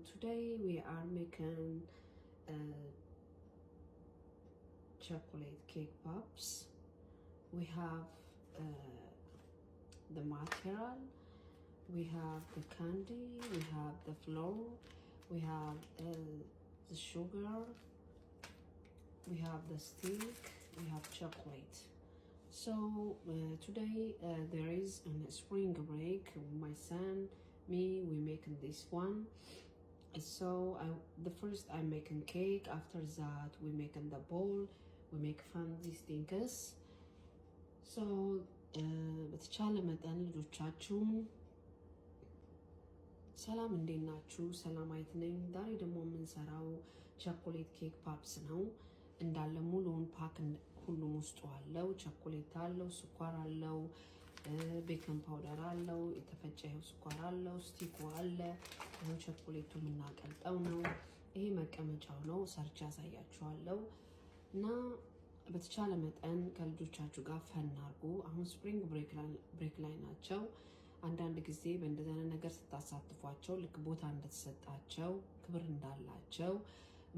today we are making chocolate cake pops. We have the material, we have the candy, we have the flour, we have the sugar, we have the stick, we have chocolate. So today there is a spring break. My son, me, we making this one. So the first I'm making cake. After that we making the bowl. We make fun these things. So በተቻለ መጠን ልጆቻችሁን ሰላም እንዴት ናችሁ? ሰላማዊት ነኝ። ዛሬ ደግሞ የምንሰራው ቸኮሌት ኬክ ፓፕስ ነው። እንዳለ ሙሉውን ፓክ ሁሉም ውስጡ አለው። ቸኮሌት አለው፣ ስኳር አለው፣ ቤኪንግ ፓውደር አለው፣ የተፈጨ ስኳር አለው፣ ስቲኩ አለ። ይሄው ቸኮሌቱ የምናቀልጠው ነው። ይሄ መቀመጫው ነው። ሰርቻ ያሳያችኋለሁ። እና በተቻለ መጠን ከልጆቻችሁ ጋር ፈን አድርጉ። አሁን ስፕሪንግ ብሬክ ላይ ናቸው። አንዳንድ ጊዜ በእንደዚህ አይነት ነገር ስታሳትፏቸው ልክ ቦታ እንደተሰጣቸው ክብር እንዳላቸው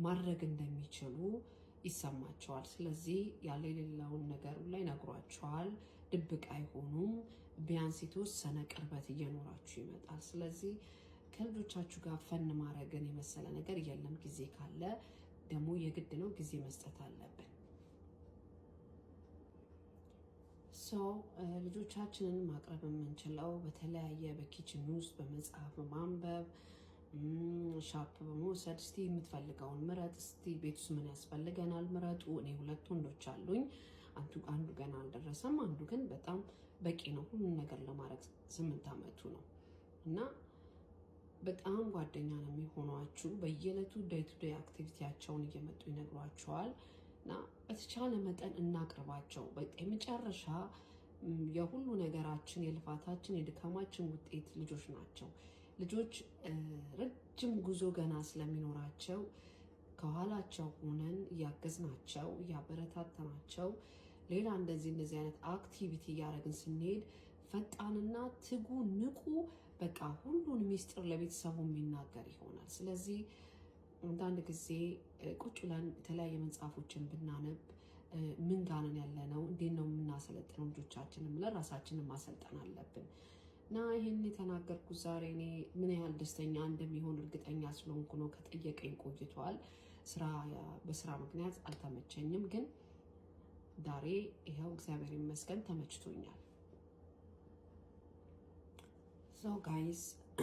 ማድረግ እንደሚችሉ ይሰማቸዋል። ስለዚህ ያለ የሌለውን ነገር ላይ ነግሯቸዋል። ድብቅ አይሆኑም። ቢያንስ የተወሰነ ቅርበት እየኖራችሁ ይመጣል። ስለዚህ ከልጆቻችሁ ጋር ፈን ማድረግን የመሰለ ነገር የለም። ጊዜ ካለ ደግሞ የግድ ነው፣ ጊዜ መስጠት አለብን። ልጆቻችንን ማቅረብ የምንችለው በተለያየ በኪችን ውስጥ በመጽሐፍ በማንበብ ሻፕ በመውሰድ እስቲ የምትፈልገውን ምረጥ፣ እስቲ ቤት ውስጥ ምን ያስፈልገናል ምረጡ። እኔ ሁለት ወንዶች አሉኝ። አንዱ ገና አልደረሰም፣ አንዱ ግን በጣም በቂ ነው ሁሉን ነገር ለማድረግ 8 ዓመቱ ነው እና በጣም ጓደኛ ነው የሚሆኗችሁ። በየዕለቱ ዴይ ቱ ዴይ አክቲቪቲያቸውን እየመጡ ይነግሯቸዋል እና በተቻለ መጠን እናቅርባቸው። በቃ የመጨረሻ የሁሉ ነገራችን የልፋታችን የድካማችን ውጤት ልጆች ናቸው። ልጆች ረጅም ጉዞ ገና ስለሚኖራቸው ከኋላቸው ሆነን እያገዝናቸው እያበረታተናቸው ሌላ እንደዚህ አይነት አክቲቪቲ እያደረግን ስንሄድ ፈጣንና ትጉ ንቁ በቃ ሁሉን ሚስጥር ለቤተሰቡ የሚናገር ይሆናል። ስለዚህ አንዳንድ ጊዜ ቁጭ ብለን የተለያየ መጽሐፎችን ብናነብ ምን ጋነን ያለነው እንዴት ነው የምናሰለጥነው ልጆቻችንን ብለን ራሳችንን ማሰልጠን አለብን። እና ይሄን የተናገርኩት ዛሬ እኔ ምን ያህል ደስተኛ እንደሚሆን እርግጠኛ ስለሆንኩ ነው። ከጠየቀኝ ቆይቷል። በስራ ምክንያት አልተመቸኝም፣ ግን ዛሬ ይሄው እግዚአብሔር ይመስገን ተመችቶኛል። So guys,